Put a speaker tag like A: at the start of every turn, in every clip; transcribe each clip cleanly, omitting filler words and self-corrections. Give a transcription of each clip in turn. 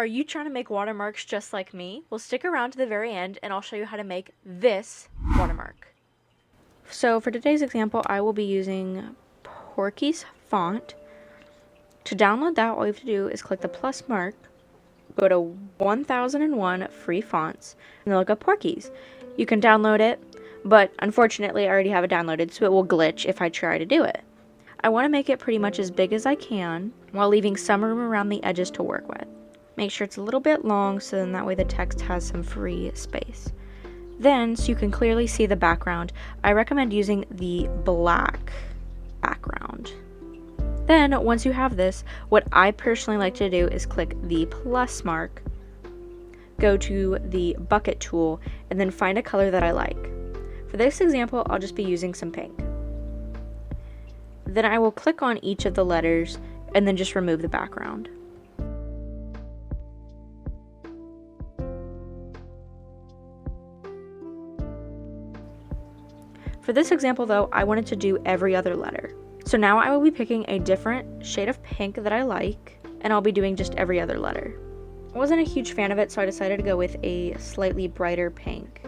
A: Are you trying to make watermarks just like me? Well, stick around to the very end and I'll show you how to make this watermark. So for today's example, I will be using Porky's font. To download that, all you have to do is click the plus mark, go to 1001 free fonts, and then look up Porky's. You can download it, but unfortunately I already have it downloaded, so it will glitch if I try to do it. I want to make it pretty much as big as I can while leaving some room around the edges to work with. Make sure it's a little bit long so then that way the text has some free space. Then, so you can clearly see the background, I recommend using the black background. Then, once you have this, what I personally like to do is click the plus mark, go to the bucket tool, and then find a color that I like. For this example, I'll just be using some pink. Then I will click on each of the letters and then just remove the background. For this example though, I wanted to do every other letter. So now I will be picking a different shade of pink that I like, and I'll be doing just every other letter. I wasn't a huge fan of it, so I decided to go with a slightly brighter pink.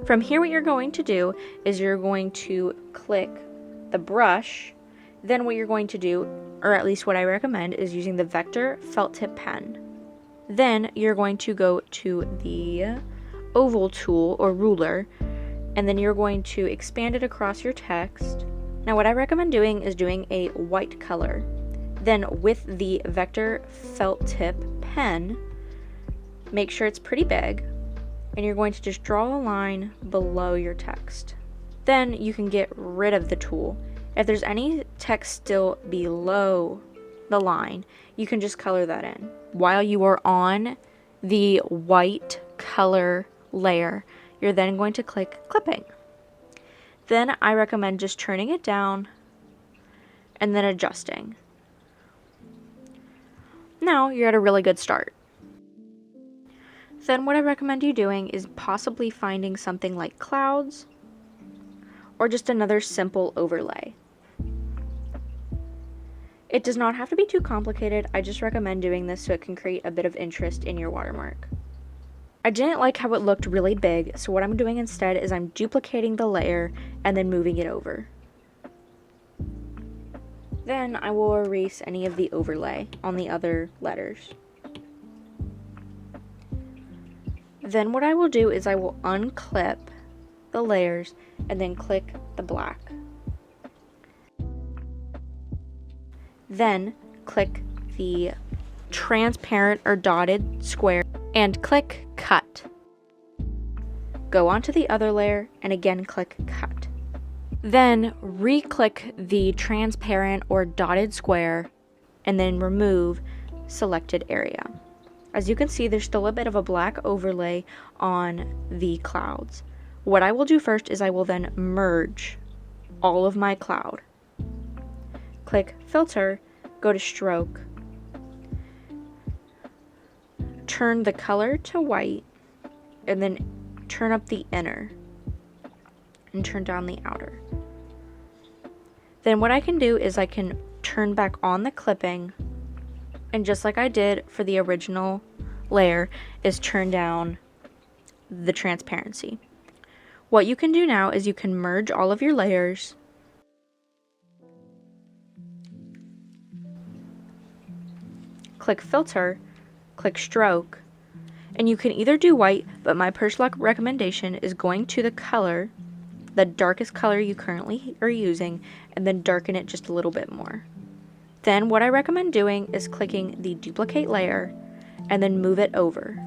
A: From here, what you're going to do is you're going to click the brush. Then what you're going to do, or at least what I recommend, is using the vector felt tip pen. Then you're going to go to the oval tool or ruler, and then you're going to expand it across your text. Now what I recommend doing is doing a white color. Then with the vector felt tip pen, make sure it's pretty big, and you're going to just draw a line below your text. Then you can get rid of the tool. If there's any text still below the line, you can just color that in. While you are on the white color layer, you're then going to click clipping. Then I recommend just turning it down and then adjusting. Now you're at a really good start. Then what I recommend you doing is possibly finding something like clouds or just another simple overlay. It does not have to be too complicated. I just recommend doing this so it can create a bit of interest in your watermark. I didn't like how it looked really big, so what I'm doing instead is I'm duplicating the layer and then moving it over. Then I will erase any of the overlay on the other letters. Then what I will do is I will unclip the layers and then click the black. Then click the transparent or dotted square and click cut. Go on to the other layer and again click cut. Then re-click the transparent or dotted square and then remove selected area. As you can see, there's still a bit of a black overlay on the clouds. What I will do first is I will then merge all of my cloud. Click filter, go to stroke, turn the color to white, and then turn up the inner and turn down the outer. Then what I can do is I can turn back on the clipping, and just like I did for the original layer, is turn down the transparency. What you can do now is you can merge all of your layers, click filter, click stroke, and you can either do white, but my personal recommendation is going to the color, the darkest color you currently are using, and then darken it just a little bit more. Then what I recommend doing is clicking the duplicate layer and then move it over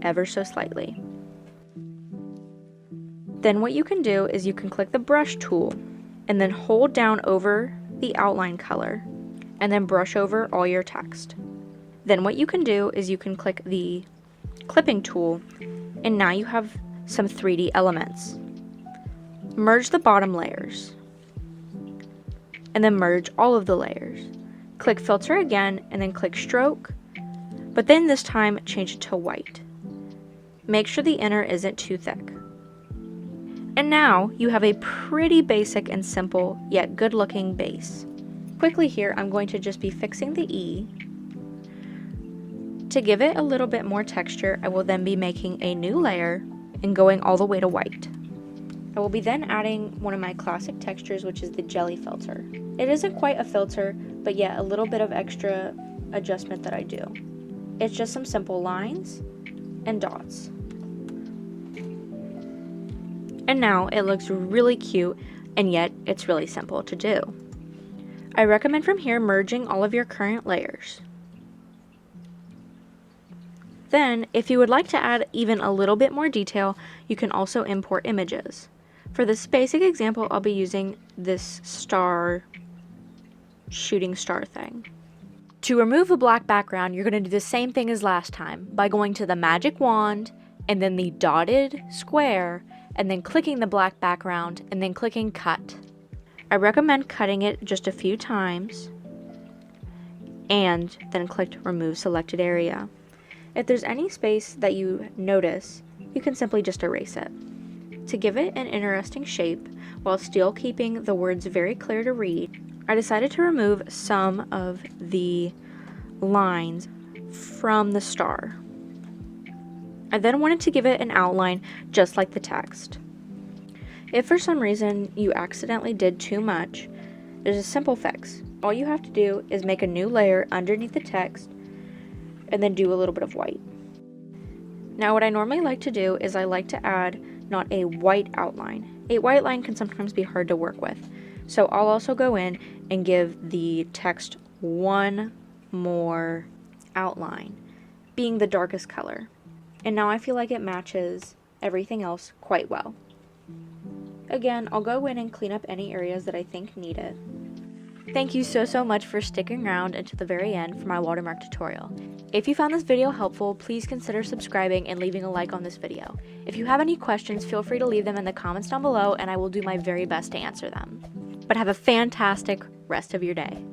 A: ever so slightly. Then what you can do is you can click the brush tool and then hold down over the outline color and then brush over all your text. Then what you can do is you can click the clipping tool, and now you have some 3D elements. Merge the bottom layers and then merge all of the layers. Click filter again and then click stroke, but then this time change it to white. Make sure the inner isn't too thick. And now you have a pretty basic and simple yet good looking base. Quickly here, I'm going to just be fixing the E To give it a little bit more texture, I will then be making a new layer and going all the way to white. I will be then adding one of my classic textures, which is the jelly filter. It isn't quite a filter, but yet a little bit of extra adjustment that I do. It's just some simple lines and dots. And now it looks really cute, and yet it's really simple to do. I recommend from here merging all of your current layers. Then, if you would like to add even a little bit more detail, you can also import images. For this basic example, I'll be using this shooting star thing. To remove the black background, you're going to do the same thing as last time by going to the magic wand and then the dotted square and then clicking the black background and then clicking cut. I recommend cutting it just a few times and then click remove selected area. If there's any space that you notice, you can simply just erase it. To give it an interesting shape while still keeping the words very clear to read, I decided to remove some of the lines from the star. I then wanted to give it an outline just like the text. If for some reason you accidentally did too much, there's a simple fix. All you have to do is make a new layer underneath the text and then do a little bit of white. Now what I normally like to do is I like to add not a white outline. A white line can sometimes be hard to work with. So I'll also go in and give the text one more outline, being the darkest color. And now I feel like it matches everything else quite well. Again, I'll go in and clean up any areas that I think need it. Thank you so much for sticking around until the very end for my watermark tutorial. If you found this video helpful, please consider subscribing and leaving a like on this video. If you have any questions, feel free to leave them in the comments down below and I will do my very best to answer them. But have a fantastic rest of your day.